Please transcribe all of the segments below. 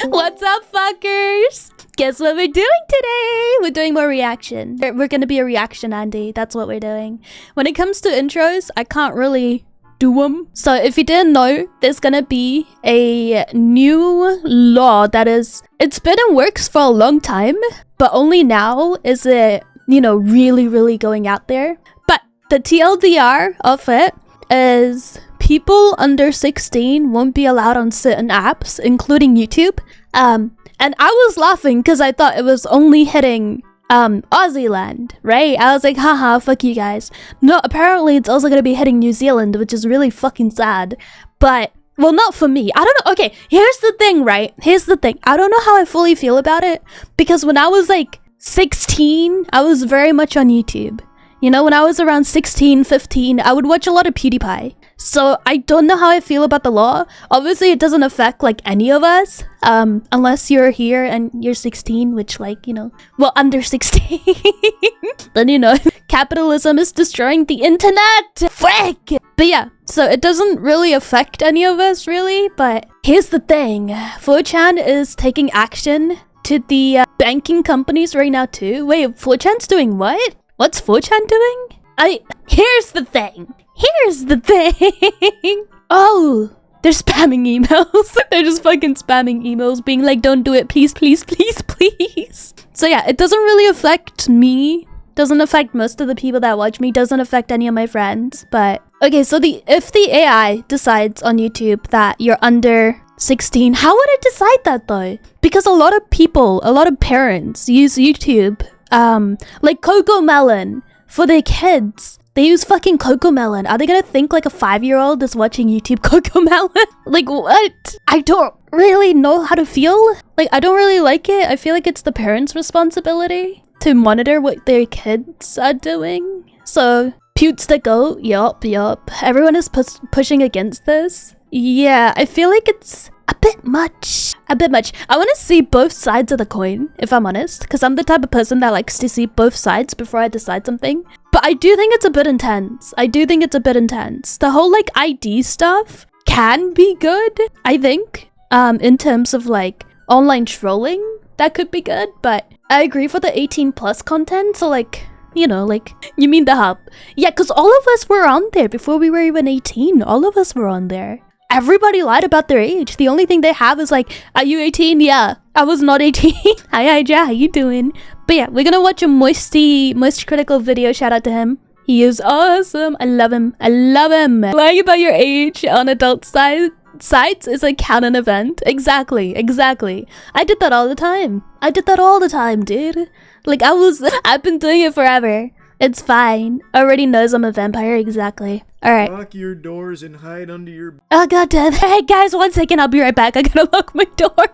What's up, fuckers? Guess what we're doing today? We're doing more reaction. We're gonna be a reaction Andy. That's what we're doing. When it comes to intros, I can't really do them. So if you didn't know, there's gonna be a new law it's been in works for a long time, but only now is it, really going out there. But the TLDR of it is people under 16 won't be allowed on certain apps, including YouTube. And I was laughing because I thought it was only hitting Aussie land, right? I was like, haha, fuck you guys. No, apparently it's also gonna be hitting New Zealand, which is really fucking sad. But, well, not for me. I don't know. Okay, here's the thing, right? Here's the thing. I don't know how I fully feel about it, because when I was like 16, I was very much on YouTube. When I was around 16, 15, I would watch a lot of PewDiePie. So I don't know how I feel about the law. Obviously, it doesn't affect like any of us, unless you're here and you're 16, which under 16. Then capitalism is destroying the internet. Frick! But yeah, so it doesn't really affect any of us really. But here's the thing: 4chan is taking action to the banking companies right now too. Wait, 4chan's doing what? What's 4chan doing? Here's the thing. Oh, they're spamming emails. They're just fucking spamming emails, being like, don't do it, please, please, please, please. So yeah, it doesn't really affect me. Doesn't affect most of the people that watch me. Doesn't affect any of my friends. But okay, so if the AI decides on YouTube that you're under 16, how would it decide that though? Because a lot of parents use YouTube, like CoComelon for their kids. They use fucking CoComelon. Are they gonna think like a 5-year-old is watching YouTube CoComelon? Like what? I don't really know how to feel. Like I don't really like it. I feel like it's the parents' responsibility to monitor what their kids are doing. So Pewt's the goat. Yup. Everyone is pushing against this. Yeah, I feel like it's a bit much. I want to see both sides of the coin, if I'm honest, because I'm the type of person that likes to see both sides before I decide something. But I do think it's a bit intense. The whole like ID stuff can be good, I think. In terms of like online trolling, that could be good. But I agree for the 18 plus content. So like, you mean the hub? Yeah, because all of us were on there before we were even 18. All of us were on there. Everybody lied about their age. The only thing they have is like, are you 18? Yeah, I was not 18. Hi, Ja, how you doing? But yeah, we're gonna watch a Moist Critical video. Shout out to him. He is awesome. I love him. Lying about your age on adult sites is a canon event. Exactly. I did that all the time, dude. Like I've been doing it forever. It's fine. Already knows I'm a vampire, exactly. Alright. Lock your doors and hide under your Oh goddamn. Hey guys, 1 second, I'll be right back. I gotta lock my door.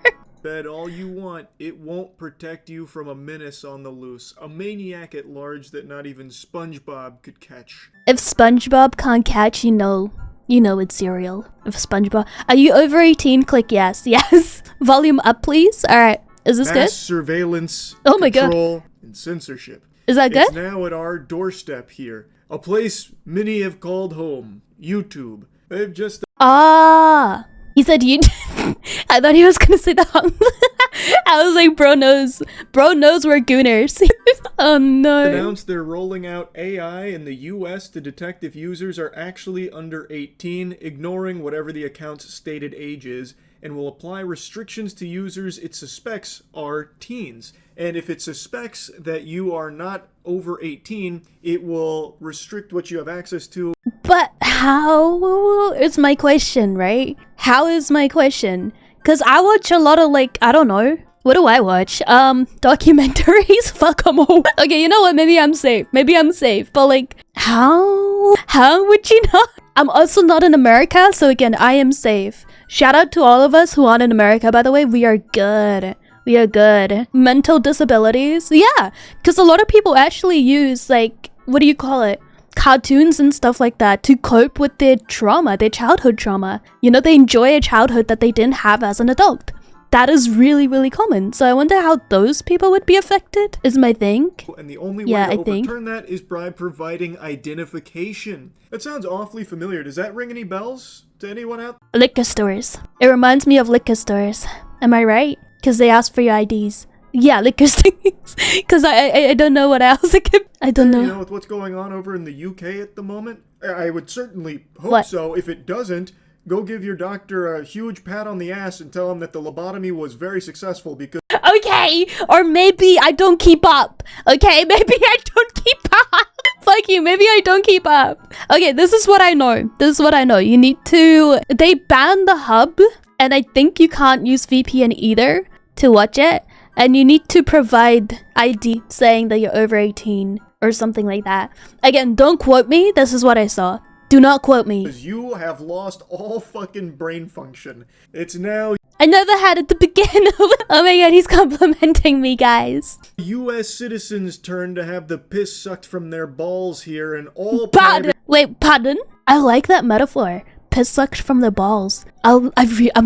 bed all you want. It won't protect you from a menace on the loose. A maniac at large that not even SpongeBob could catch. If SpongeBob can't catch, you know it's cereal. If SpongeBob... Are you over 18? Click yes. Yes. Volume up, please. Alright. Is this good? Surveillance, oh my control, and censorship. Is that good? It's now at our doorstep here. A place many have called home. YouTube. They've just... He said YouTube. I thought he was gonna say that. I was like, bro knows we're gooners. Oh no. Announced they're rolling out AI in the US to detect if users are actually under 18, ignoring whatever the account's stated age is, and will apply restrictions to users it suspects are teens. And if it suspects that you are not over 18, it will restrict what you have access to. But how is my question, right? How is my question? Because I watch a lot of like, I don't know. What do I watch? Documentaries? Fuck them all. Okay, you know what? Maybe I'm safe. But like, how would you not? I'm also not in America, so again, I am safe. Shout out to all of us who aren't in America, by the way. We are good. Mental disabilities? Yeah, because a lot of people actually use, like, what do you call it? Cartoons and stuff like that to cope with their trauma, their childhood trauma. They enjoy a childhood that they didn't have as an adult. That is really, really common. So I wonder how those people would be affected, is my thing. And the only way to overturn that is by providing identification. That sounds awfully familiar. Does that ring any bells to anyone out? Liquor stores. It reminds me of liquor stores. Am I right? Because they ask for your IDs. Yeah, liquor sticks. Because I don't know what else it could. I don't know. You know, with what's going on over in the UK at the moment, I would certainly hope so. If it doesn't, go give your doctor a huge pat on the ass and tell him that the lobotomy was very successful because... Okay, or maybe I don't keep up. Okay, maybe I don't keep up. Fuck you, maybe I don't keep up. Okay, this is what I know. You need to... They banned the hub, and I think you can't use VPN either to watch it. And you need to provide ID saying that you're over 18 or something like that. Again, don't quote me. This is what I saw. Do not quote me. Because you have lost all fucking brain function. It's now... I never had at the beginning. Oh my god, he's complimenting me, guys. U.S. citizens' turn to have the piss sucked from their balls here and all... Wait, pardon? I like that metaphor. Piss sucked from the balls. I'm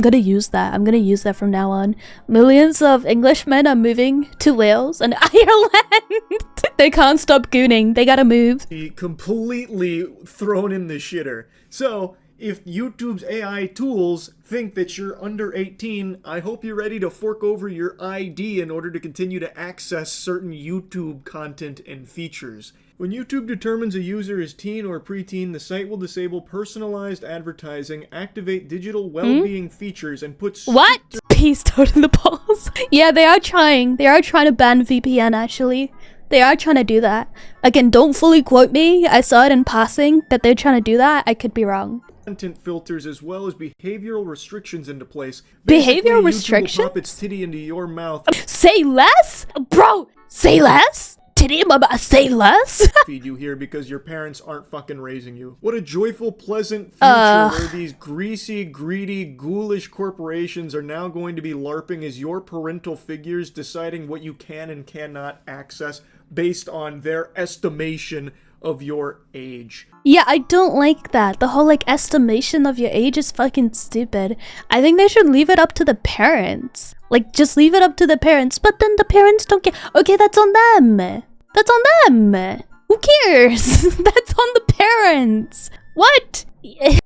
gonna use that. I'm gonna use that from now on. Millions of Englishmen are moving to Wales and Ireland. They can't stop gooning. They gotta move. Completely thrown in the shitter. So, if YouTube's AI tools think that you're under 18, I hope you're ready to fork over your ID in order to continue to access certain YouTube content and features. When YouTube determines a user is teen or preteen, the site will disable personalized advertising, activate digital well-being features, and put... What? Peace out in the balls. Yeah, they are trying. They are trying to ban VPN, actually. They are trying to do that. Again, don't fully quote me. I saw it in passing that they're trying to do that. I could be wrong. Content filters as well as behavioral restrictions into place. Behavioral restrictions? YouTube will pop its titty into your mouth. Say less? Bro, say less? Titty in my mouth, say less? Feed you here because your parents aren't fucking raising you. What a joyful, pleasant future where these greasy, greedy, ghoulish corporations are now going to be LARPing as your parental figures, deciding what you can and cannot access based on their estimation of your age. Yeah, I don't like that. The whole like estimation of your age is fucking stupid. I think they should leave it up to the parents. Like, just leave it up to the parents, but then the parents don't care. Okay, that's on them. That's on them. Who cares? That's on the parents. What?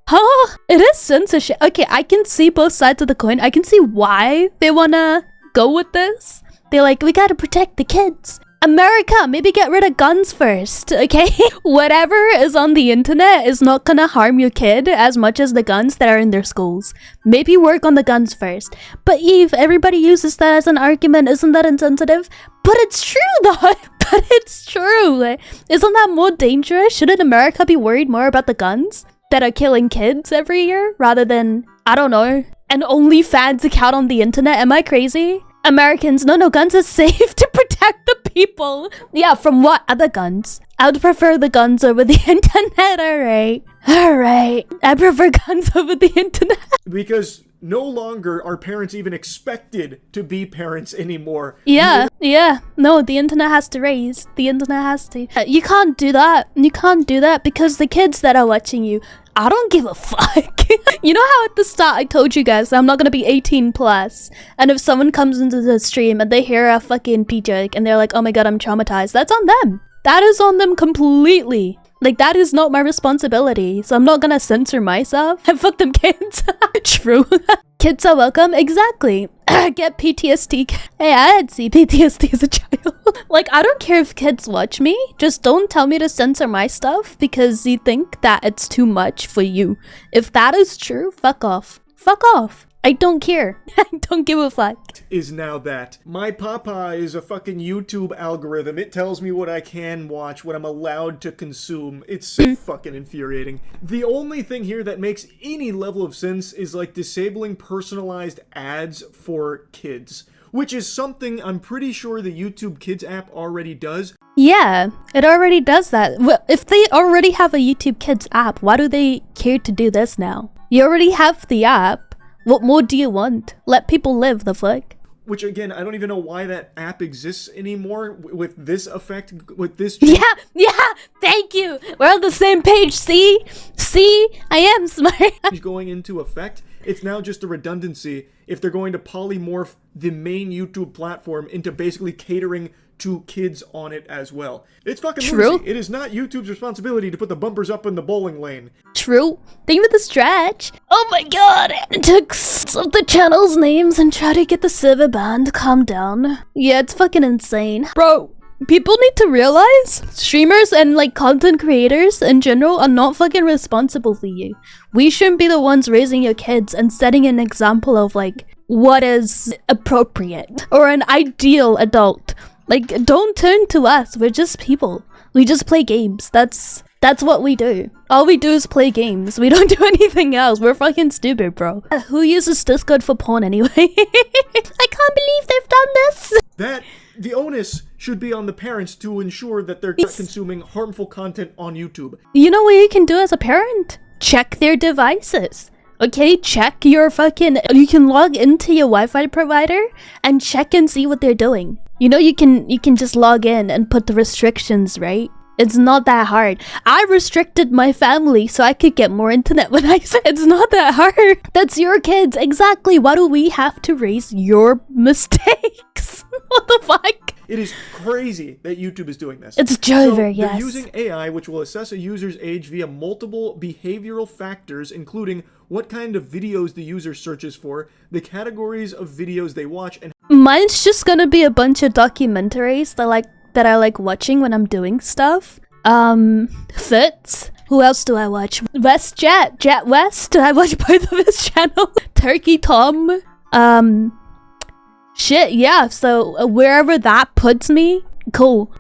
Huh? It is censorship. Okay, I can see both sides of the coin. I can see why they wanna go with this. They're like, we gotta protect the kids. America, maybe get rid of guns first, okay? Whatever is on the internet is not gonna harm your kid as much as the guns that are in their schools. Maybe work on the guns first. But Eve, everybody uses that as an argument. Isn't that insensitive? But it's true though. But it's true. Isn't that more dangerous? Shouldn't America be worried more about the guns that are killing kids every year rather than, I don't know, an OnlyFans account on the internet? Am I crazy? Americans, no, guns are safe to protect the people. Yeah, from what other guns? I would prefer the guns over the internet, alright. I prefer guns over the internet. Because no longer are parents even expected to be parents anymore. Yeah. No, the internet has to raise. The internet has to. You can't do that. You can't do that because the kids that are watching you, I don't give a fuck. You know how at the start I told you guys I'm not gonna be 18 plus, and if someone comes into the stream and they hear a fucking pee joke and they're like, oh my god, I'm traumatized, that's on them. That is on them completely. Like, that is not my responsibility, so I'm not gonna censor myself. And fuck them kids. True. Kids are welcome, exactly. Get PTSD. Hey, I had PTSD as a child. Like, I don't care if kids watch me, just don't tell me to censor my stuff because you think that it's too much for you. If that is true, fuck off. Fuck off. I don't care. I don't give a fuck. Is now that my papa is a fucking YouTube algorithm. It tells me what I can watch, what I'm allowed to consume. It's so fucking infuriating. The only thing here that makes any level of sense is like disabling personalized ads for kids, which is something I'm pretty sure the YouTube Kids app already does. Yeah, it already does that. Well, if they already have a YouTube Kids app, why do they care to do this now? You already have the app. What more do you want? Let people live, the fuck? Which, again, I don't even know why that app exists anymore with this effect, with this... Yeah, thank you! We're on the same page, see? See? I am smart. Going into effect, It's now just a redundancy if they're going to polymorph the main YouTube platform into basically catering to kids on it as well. It's fucking True. lunacy. It is not YouTube's responsibility to put the bumpers up in the bowling lane. True. Think with the stretch. Oh my god. I took some of the channels' names and tried to get the server banned to calm down. Yeah, it's fucking insane. Bro, people need to realize streamers and like content creators in general are not fucking responsible for you. We shouldn't be the ones raising your kids and setting an example of like what is appropriate or an ideal adult. Like, don't turn to us. We're just people. We just play games. That's what we do. All we do is play games. We don't do anything else. We're fucking stupid, bro. Who uses Discord for porn anyway? I can't believe they've done this. The onus should be on the parents to ensure that they're not consuming harmful content on YouTube. You know what you can do as a parent? Check their devices. Okay, check your fucking... You can log into your Wi-Fi provider and check and see what they're doing. You know, you can just log in and put the restrictions, right? It's not that hard. I restricted my family so I could get more internet when I said it's not that hard. That's your kids. Exactly. Why do we have to raise your mistakes? What the fuck? It is crazy that YouTube is doing this. It's Jover, yes. They're using AI, which will assess a user's age via multiple behavioral factors, including what kind of videos the user searches for, the categories of videos they watch, and... Mine's just gonna be a bunch of documentaries that I like watching when I'm doing stuff. Fitz. Who else do I watch? Jet West. I watch both of his channels. Turkey Tom. Shit, yeah. So wherever that puts me, cool.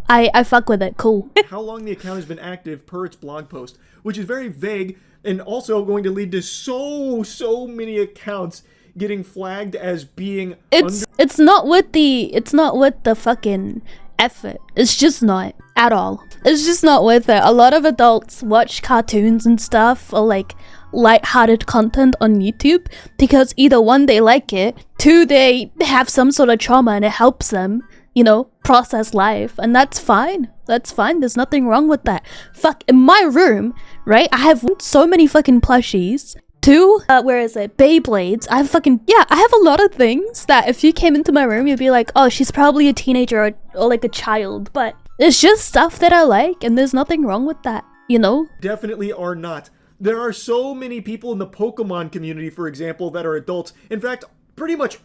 I fuck with it. Cool. How long the account has been active per its blog post, which is very vague and also going to lead to so many accounts getting flagged as being it's not with the fucking effort. It's just not at all. It's just not worth it. A lot of adults watch cartoons and stuff or like light-hearted content on YouTube because either one, they like it, two, they have some sort of trauma and it helps them, you know, process life, and that's fine. There's nothing wrong with that. Fuck, in my room, right, I have so many fucking plushies. Two, Beyblades. I have a lot of things that if you came into my room, you'd be like, oh, she's probably a teenager or like a child, but it's just stuff that I like, and there's nothing wrong with that, you know? Definitely are not. There are so many people in the Pokemon community, for example, that are adults. In fact, pretty much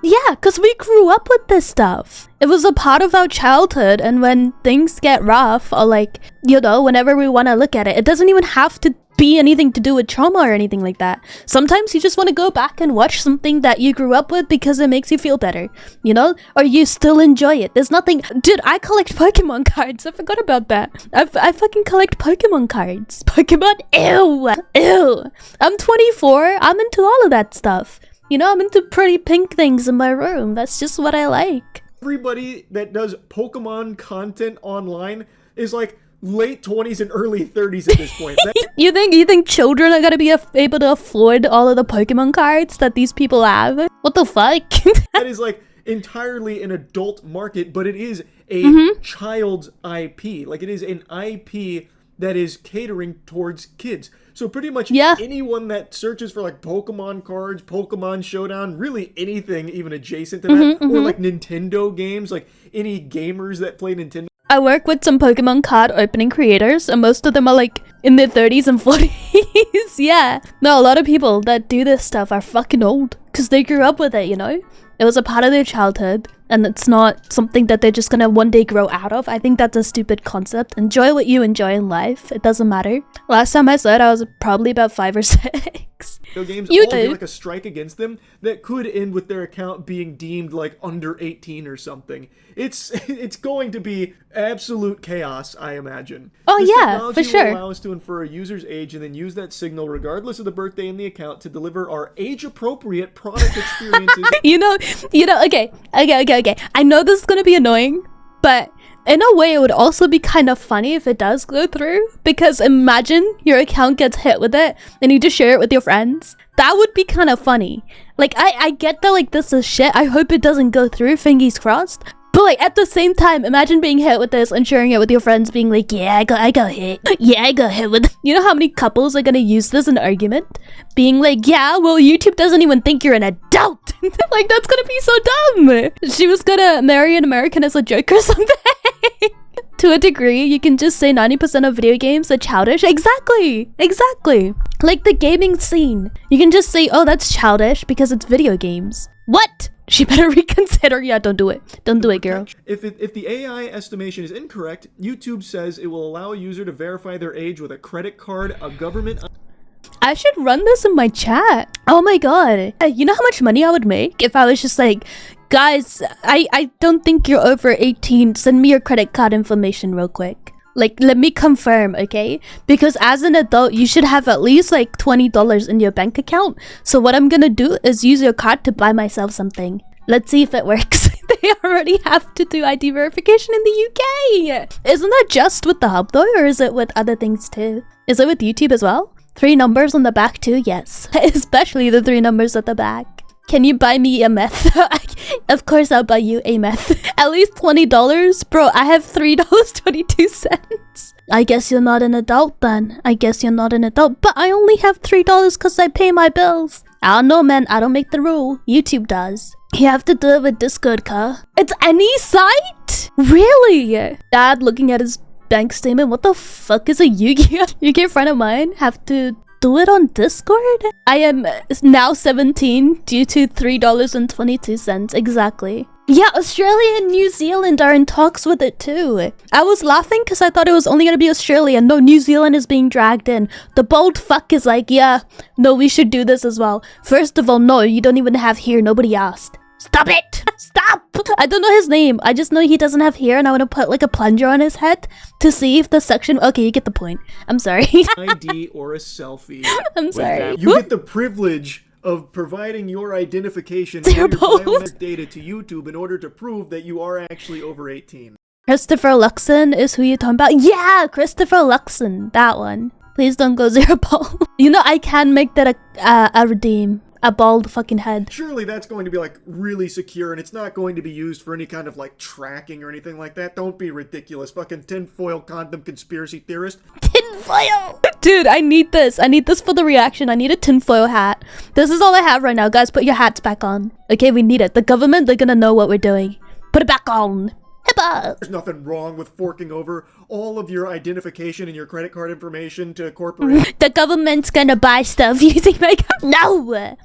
Yeah, because we grew up with this stuff. It was a part of our childhood, and when things get rough, or like, you know, whenever we want to look at it, it doesn't even have to be anything to do with trauma or anything like that. Sometimes you just want to go back and watch something that you grew up with because it makes you feel better, you know? Or you still enjoy it. There's nothing... Dude, I collect Pokemon cards. I forgot about that. I fucking collect Pokemon cards. Pokemon? Ew. I'm 24. I'm into all of that stuff. You know, I'm into pretty pink things in my room. That's just what I like. Everybody that does Pokemon content online is like late 20s and early 30s at this point. You think children are gonna be able to afford all of the Pokemon cards that these people have? What the fuck? That is like entirely an adult market, but it is a child's IP. Like, it is an IP that is catering towards kids. So pretty much anyone that searches for like Pokemon cards, Pokemon Showdown, really anything even adjacent to that, or like Nintendo games, like any gamers that play Nintendo. I work with some Pokemon card opening creators, and most of them are like in their 30s and 40s. Yeah. No, a lot of people that do this stuff are fucking old because they grew up with it, you know? It was a part of their childhood, and it's not something that they're just gonna one day grow out of. I think that's a stupid concept. Enjoy what you enjoy in life. It doesn't matter. Last time I saw it, I was probably about 5 or 6. Video games all do like a strike against them that could end with their account being deemed like under 18 or something. It's going to be absolute chaos, I imagine. Oh yeah, for sure. Will allow us to infer a user's age and then use that signal, regardless of the birthday in the account, to deliver our age-appropriate product experiences. You know. Okay. I know this is gonna be annoying, but in a way, it would also be kind of funny if it does go through, because imagine your account gets hit with it and you just share it with your friends. That would be kind of funny. Like, I get that, like, this is shit. I hope it doesn't go through, fingers crossed. But like at the same time, imagine being hit with this and sharing it with your friends, being like, yeah, I got hit. Yeah, I got hit with. You know how many couples are gonna use this in an argument? Being like, yeah, well, YouTube doesn't even think you're an adult. Like, that's gonna be so dumb. She was gonna marry an American as a joke or something. To a degree, you can just say 90% of video games are childish. Exactly. Like the gaming scene. You can just say, oh, that's childish because it's video games. What? She better reconsider. Yeah, don't do it. Don't do it, girl. If the AI estimation is incorrect, YouTube says it will allow a user to verify their age with a credit card, a government... I should run this in my chat. Oh my god. You know how much money I would make if I was just like, guys, I don't think you're over 18. Send me your credit card information real quick. Like, let me confirm, okay? Because as an adult, you should have at least like $20 in your bank account. So what I'm gonna do is use your card to buy myself something. Let's see if it works. They already have to do ID verification in the UK. Isn't that just with the hub though? Or is it with other things too? Is it with YouTube as well? 3 numbers on the back too? Yes. Especially the 3 numbers at the back. Can you buy me a meth? Of course I'll buy you a meth. At least $20? Bro, I have $3.22. I guess you're not an adult then. I guess you're not an adult. But I only have $3 because I pay my bills. I don't know, man. I don't make the rule. YouTube does. You have to do it with Discord, ka. It's any site? Really? Dad looking at his bank statement. What the fuck is a Yu-Gi-Oh? Yu-Gi-Oh friend of mine have to do it on Discord? I am now 17 due to $3.22. Exactly. Yeah, Australia and New Zealand are in talks with it too. I was laughing because I thought it was only gonna be Australia. No, New Zealand is being dragged in. The bold fuck is like, yeah, no, we should do this as well. First of all, no, you don't even have here. Nobody asked. Stop it! Stop! I don't know his name. I just know he doesn't have hair and I want to put like a plunger on his head to see if the section... Okay, you get the point. I'm sorry. ID or a selfie. I'm sorry. You get the privilege of providing your identification or your biometric data to YouTube in order to prove that you are actually over 18. Christopher Luxon is who you're talking about? Yeah, Christopher Luxon. That one. Please don't go zero ball. You know, I can make that a redeem. A bald fucking head. Surely that's going to be like really secure and it's not going to be used for any kind of like tracking or anything like that. Don't be ridiculous. Fucking tinfoil condom conspiracy theorist. Tinfoil! Dude, I need this. I need this for the reaction. I need a tinfoil hat. This is all I have right now. Guys, put your hats back on. Okay, we need it. The government, they're gonna know what we're doing. Put it back on. There's nothing wrong with forking over all of your identification and your credit card information to corporations. The government's gonna buy stuff using my card. No! Or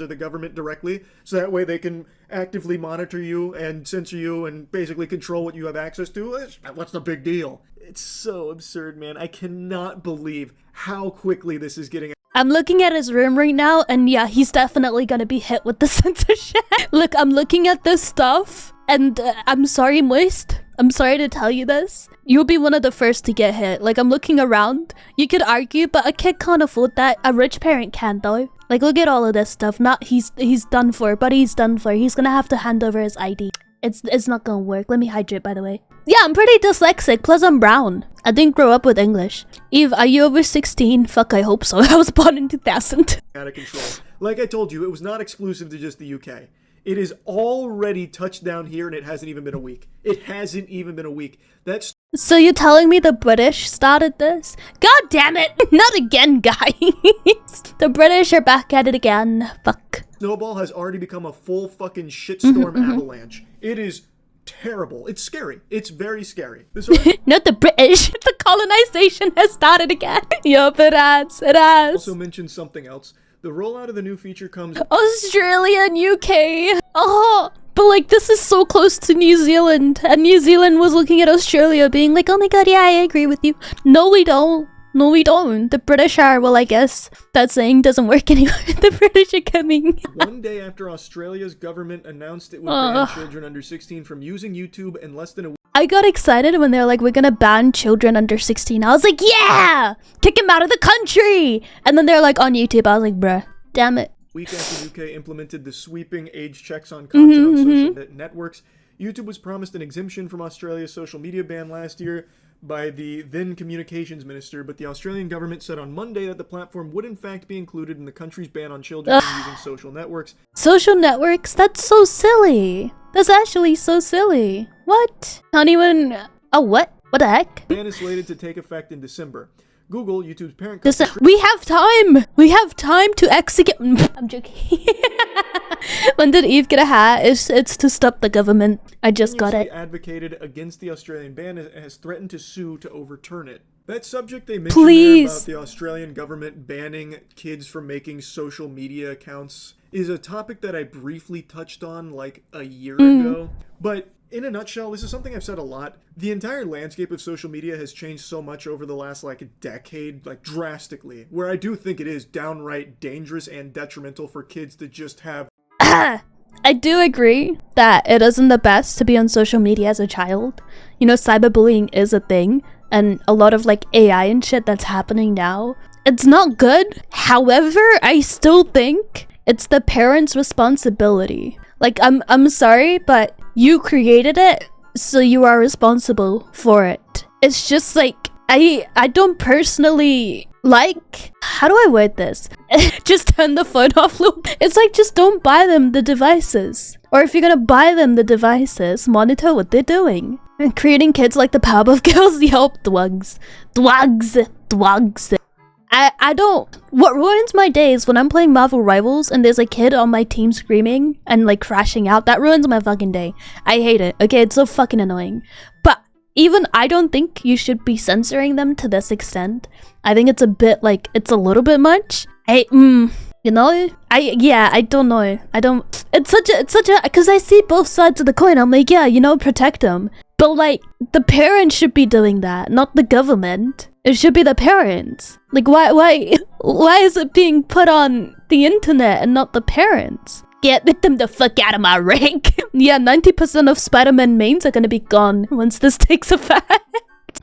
the government directly, so that way they can actively monitor you and censor you and basically control what you have access to. What's the big deal? It's so absurd, man. I cannot believe how quickly this is getting... I'm looking at his room right now, and yeah, he's definitely gonna be hit with the censorship. Look, I'm looking at this stuff, and I'm sorry, Moist. I'm sorry to tell you this. You'll be one of the first to get hit. Like, I'm looking around. You could argue, but a kid can't afford that. A rich parent can, though. Like, look at all of this stuff. Not he's done for, but he's done for. He's gonna have to hand over his ID. It's not gonna work. Let me hydrate, by the way. Yeah, I'm pretty dyslexic, plus I'm brown. I didn't grow up with English. Eve, are you over 16? Fuck, I hope so. I was born in 2000. Out of control. Like I told you, it was not exclusive to just the UK. It is already touched down here and it hasn't even been a week. It hasn't even been a week. That's... So you're telling me the British started this? God damn it! Not again, guys! The British are back at it again. Fuck. Snowball has already become a full fucking shitstorm avalanche. It is terrible. It's scary. It's very scary. Not the British. The colonization has started again. Yup, it has. It has. Also mentioned something else. The rollout of the new feature comes... Australia and UK. Oh, but like this is so close to New Zealand. And New Zealand was looking at Australia being like, oh my god, yeah, I agree with you. No, we don't. No, we don't. The British are, well, I guess that saying doesn't work anymore. The British are coming. One day after Australia's government announced it would ban children under 16 from using YouTube in less than a week. I got excited when they're like, we're gonna ban children under 16. I was like, yeah! Kick them out of the country! And then they're like, on YouTube. I was like, bruh, damn it. Week after UK implemented the sweeping age checks on content on social networks, YouTube was promised an exemption from Australia's social media ban last year by the then communications minister, but the Australian government said on Monday that the platform would in fact be included in the country's ban on children from using social networks. Social networks? That's so silly. That's actually so silly. What? Not even... Oh, what? What the heck? Ban is slated to take effect in December. Google, YouTube's parent Listen, company... we have time! We have time to execute... I'm joking. When did Eve get a hat? It's to stop the government. I just got it. advocated against the Australian ban and has threatened to sue to overturn it. That subject they mentioned there about the Australian government banning kids from making social media accounts is a topic that I briefly touched on like a year ago. But in a nutshell, this is something I've said a lot. The entire landscape of social media has changed so much over the last decade, drastically, where I do think it is downright dangerous and detrimental for kids to just have... I do agree that it isn't the best to be on social media as a child. You know, cyberbullying is a thing, and a lot of AI and shit that's happening now. It's not good. However, I still think it's the parents' responsibility. I'm sorry, but you created it, so you are responsible for it. It's just I don't personally how do I word this? Just turn the phone off loop. It's just don't buy them the devices. Or if you're gonna buy them the devices, monitor what they're doing. And creating kids like the Powerpuff Girls, yelp, drugs. I don't... What ruins my day is when I'm playing Marvel Rivals and there's a kid on my team screaming and crashing out. That ruins my fucking day. I hate it. Okay, it's so fucking annoying. But even I don't think you should be censoring them to this extent. I think it's a bit it's a little bit much. You know? I don't know. It's such a, because I see both sides of the coin. I'm yeah, you know, protect them. But the parents should be doing that, not the government. It should be the parents. Why is it being put on the internet and not the parents? Get them the fuck out of my rank. Yeah, 90% of Spider-Man mains are gonna be gone once this takes effect.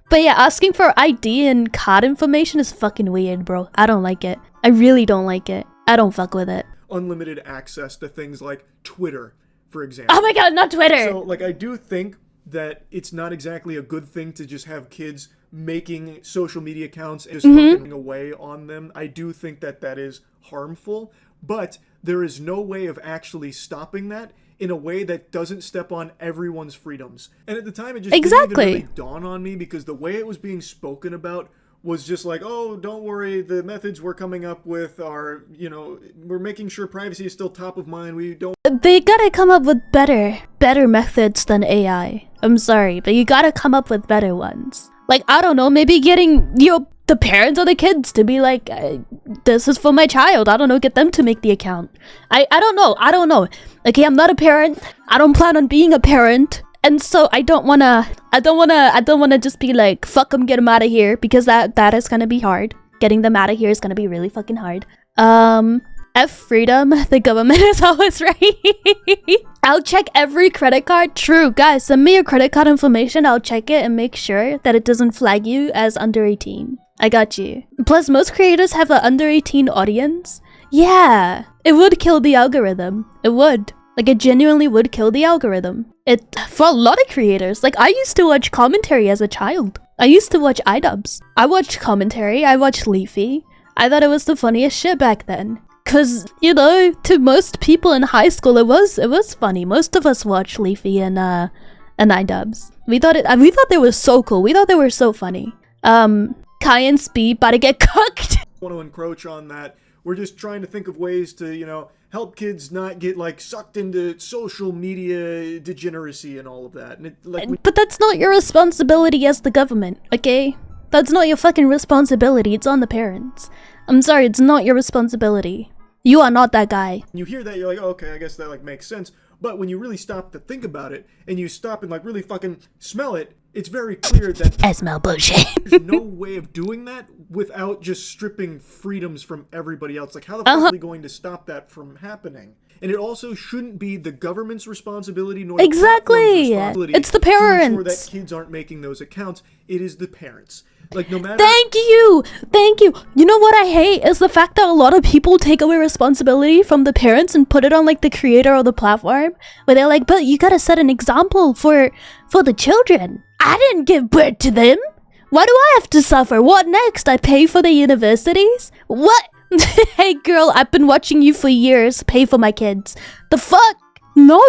But yeah, asking for ID and card information is fucking weird, bro. I don't like it. I really don't like it. I don't fuck with it. Unlimited access to things like Twitter, for example. Oh my god, not Twitter! So, I do think that it's not exactly a good thing to just have kids making social media accounts and just fucking away on them. I do think that that is harmful, but there is no way of actually stopping that in a way that doesn't step on everyone's freedoms. And at the time, it just didn't even really dawn on me, because the way it was being spoken about was just oh, don't worry, the methods we're coming up with are, we're making sure privacy is still top of mind. We don't... They gotta come up with better methods than AI. I'm sorry, but you gotta come up with better ones. I don't know, maybe getting, the parents or the kids to be this is for my child. I don't know, get them to make the account. I don't know. Okay, I'm not a parent. I don't plan on being a parent. And so I don't wanna just be fuck them, get them out of here, because that is gonna be hard. Getting them out of here is gonna be really fucking hard. F freedom, the government is always right. I'll check every credit card. True, guys, send me your credit card information. I'll check it and make sure that it doesn't flag you as under 18. I got you. Plus, most creators have an under 18 audience. Yeah, it would kill the algorithm. It would. It genuinely would kill the algorithm. For a lot of creators, I used to watch commentary as a child. I used to watch iDubbbz. I watched commentary, I watched Leafy. I thought it was the funniest shit back then. Cause, to most people in high school, it was funny. Most of us watched Leafy and iDubbbz. We thought they were so cool. We thought they were so funny. Kai and Speed about to get cooked. I want to encroach on that. We're just trying to think of ways to, help kids not get sucked into social media degeneracy and all of that. And but that's not your responsibility as the government, okay? That's not your fucking responsibility. It's on the parents. I'm sorry, it's not your responsibility. You are not that guy. You hear that, you're oh, okay, I guess that makes sense. But when you really stop to think about it, and you stop and really fucking smell it, it's very clear that I smell bullshit. There's no way of doing that without just stripping freedoms from everybody else. How the fuck are we going to stop that from happening? And it also shouldn't be the government's responsibility nor the platform's responsibility. It's the parents. To ensure that kids aren't making those accounts. It is the parents. No matter. Thank you. You know what I hate is the fact that a lot of people take away responsibility from the parents and put it on the creator or the platform, where they're but you gotta set an example for the children. I didn't give birth to them. Why do I have to suffer? What next? I pay for the universities? What? Hey girl, I've been watching you for years. Pay for my kids. The fuck? No,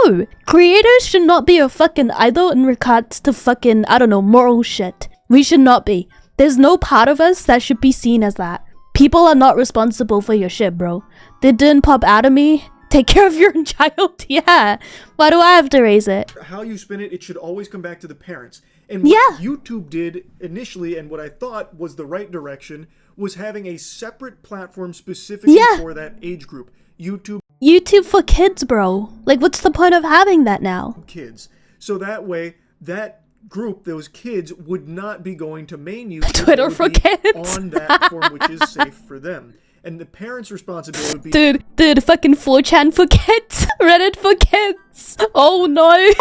No! Creators should not be a fucking idol in regards to fucking, I don't know, moral shit. We should not be. There's no part of us that should be seen as that. People are not responsible for your shit, bro. They didn't pop out of me. Take care of your own child. Yeah. Why do I have to raise it? How you spin it, it should always come back to the parents. And what YouTube did initially, and what I thought was the right direction, was having a separate platform specifically for that age group. YouTube for kids, bro. Like, what's the point of having that now? Kids. So that way, that group, those kids, would not be going to main YouTube. Twitter for kids. On that platform, which is safe for them. And the parents' responsibility would be... Dude, fucking 4chan for kids. Reddit for kids. Oh, no.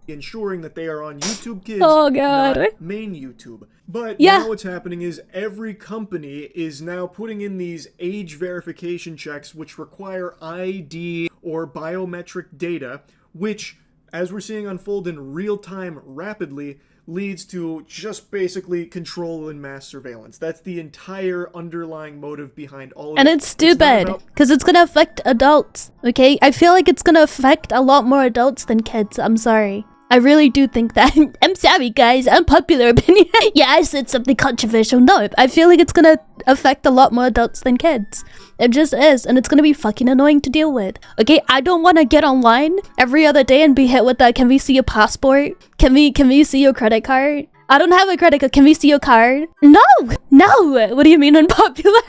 ensuring that they are on YouTube Kids, not main YouTube. But now what's happening is every company is now putting in these age verification checks which require ID or biometric data, which, as we're seeing unfold in real time rapidly, leads to just basically control and mass surveillance. That's the entire underlying motive behind all of it. And it's stupid, because it's gonna affect adults, okay? I feel like it's gonna affect a lot more adults than kids, I'm sorry. I really do think that. I'm sorry, guys, unpopular opinion. Yeah, I said something controversial. No, I feel like it's gonna affect a lot more adults than kids. It just is, and it's gonna be fucking annoying to deal with. Okay, I don't want to get online every other day and be hit with that, can we see your passport? Can we see your credit card? I don't have a credit card. Can we see your card? No! What do you mean unpopular?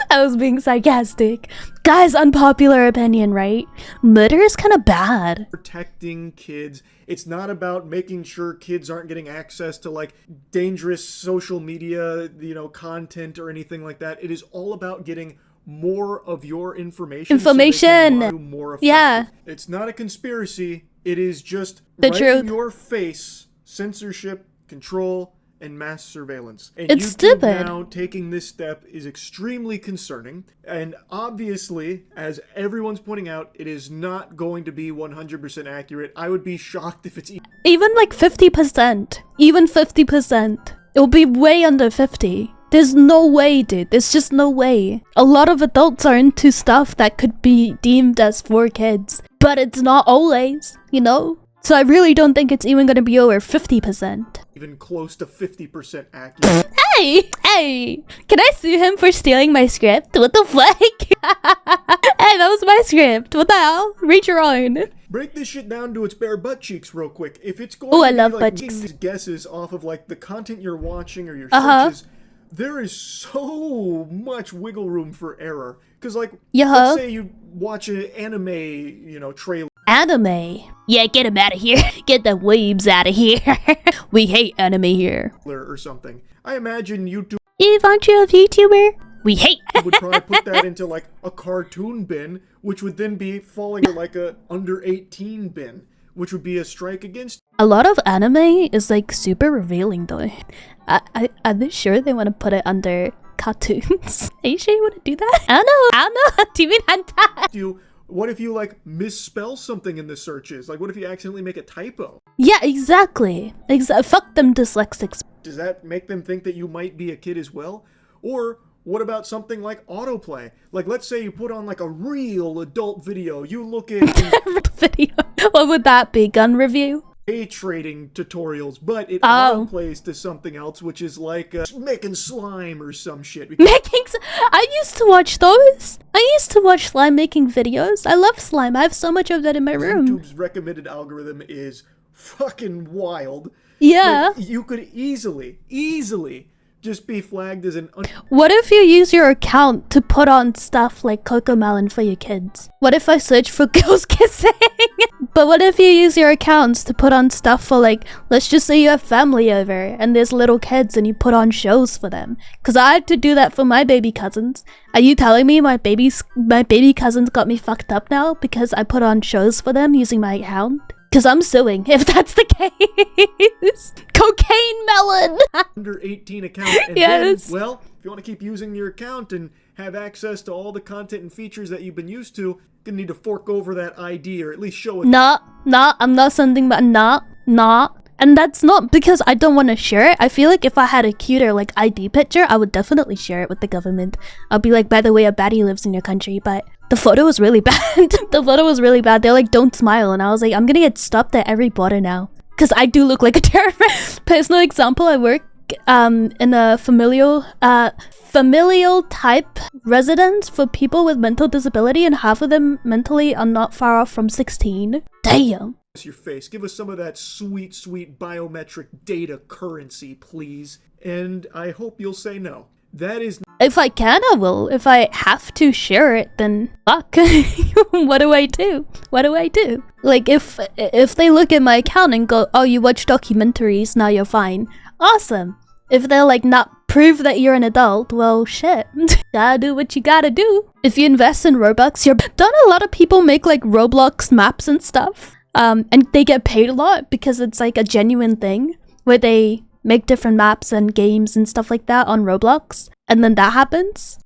I was being sarcastic. Guys, unpopular opinion, right? Murder is kind of bad. Protecting kids. It's not about making sure kids aren't getting access to like dangerous social media, content or anything like that. It is all about getting more of your information. So they can do more effective. Yeah. It's not a conspiracy. It is just the truth. In your face, censorship, control, and mass surveillance. And it's YouTube stupid. Now taking this step is extremely concerning, and obviously, as everyone's pointing out, it is not going to be 100% accurate. I would be shocked if it's even like 50%. Even 50%. It will be way under 50. There's no way, dude. There's just no way. A lot of adults are into stuff that could be deemed as for kids, but it's not always, So I really don't think it's even gonna be over 50%. Even close to 50% accurate. Hey! Can I sue him for stealing my script? What the fuck? Hey, that was my script. What the hell? Read your own. Break this shit down to its bare butt cheeks real quick. If it's going to be like making these guesses off of like the content you're watching or your searches, there is so much wiggle room for error. Because like, let's say you watch an anime, trailer. Anime? Yeah, get him out of here. Get the weebs out of here. We hate anime here. Or something. I imagine YouTube. Eve, aren't you a VTuber? We hate. Would probably put that into like a cartoon bin, which would then be falling to like a under 18 bin, which would be a strike against. A lot of anime is like super revealing though. Are they sure they want to put it under cartoons? Are you sure you want to do that? I know. Do you mean hentai? What if you like misspell something in the searches? Like what if you accidentally make a typo? Yeah, exactly. Fuck them dyslexics. Does that make them think that you might be a kid as well? Or what about something like autoplay? Like let's say you put on like a real adult video. You look at video. What would that be? Gun review? Trading tutorials, but it autoplays to something else, which is like making slime or some shit. I used to watch those. I used to watch slime making videos. I love slime. I have so much of that in my room. YouTube's recommended algorithm is fucking wild. Yeah. Like, you could easily just be flagged as an What if you use your account to put on stuff like Cocomelon for your kids? What if I search for girls kissing? But what if you use your accounts to put on stuff for like, let's just say you have family over and there's little kids and you put on shows for them? Because I had to do that for my baby cousins. Are you telling me my baby cousins got me fucked up now because I put on shows for them using my account? Because I'm suing, if that's the case. Cocaine melon! Under 18 account. And then, well, if you want to keep using your account and have access to all the content and features that you've been used to, you're going to need to fork over that ID or at least show it. Nah, I'm not sending back. Nah. And that's not because I don't want to share it. I feel like if I had a cuter like ID picture, I would definitely share it with the government. I'll be like, by the way, a baddie lives in your country, but the photo was really bad. The photo was really bad. They're like, don't smile. And I was like, I'm gonna get stopped at every border now. Because I do look like a terrorist. Personal example, I work in a familial type residence for people with mental disability, and half of them mentally are not far off from 16. Damn. Your face. Give us some of that sweet, sweet biometric data currency, please. And I hope you'll say no. That is... If I can, I will. If I have to share it, then fuck. What do I do? What do I do? Like, if they look at my account and go, oh, you watch documentaries, now you're fine. Awesome. If they're like, not prove that you're an adult, well, shit. Gotta do what you gotta do. If you invest in Robux, don't a lot of people make like Roblox maps and stuff? And they get paid a lot because it's like a genuine thing where they make different maps and games and stuff like that on Roblox, and then that happens.